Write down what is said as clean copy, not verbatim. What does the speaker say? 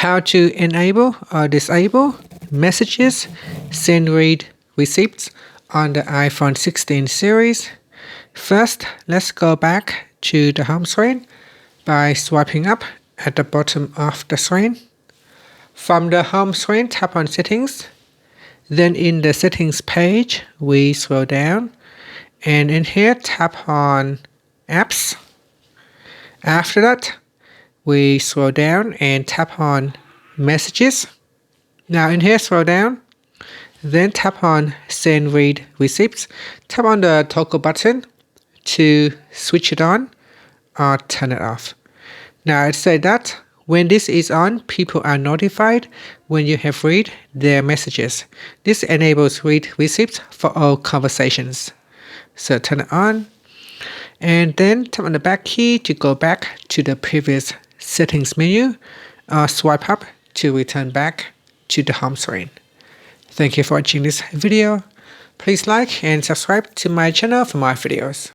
How to enable or disable messages, send read receipts on the iPhone 16 series. First, let's go back to the home screen by swiping up at the bottom of the screen. From the home screen, tap on Settings. Then in the Settings page, we scroll down, and in here tap on Apps. After that, we scroll down and tap on Messages. Now in here, scroll down, then tap on Send Read Receipts. Tap on the toggle button to switch it on or turn it off. Now it said that when this is on, people are notified when you have read their messages. This enables read receipts for all conversations. So turn it on, and then tap on the back key to go back to the previous settings menu, or swipe up to return back to the home screen. Thank you for watching this video. Please like and subscribe to my channel for more videos.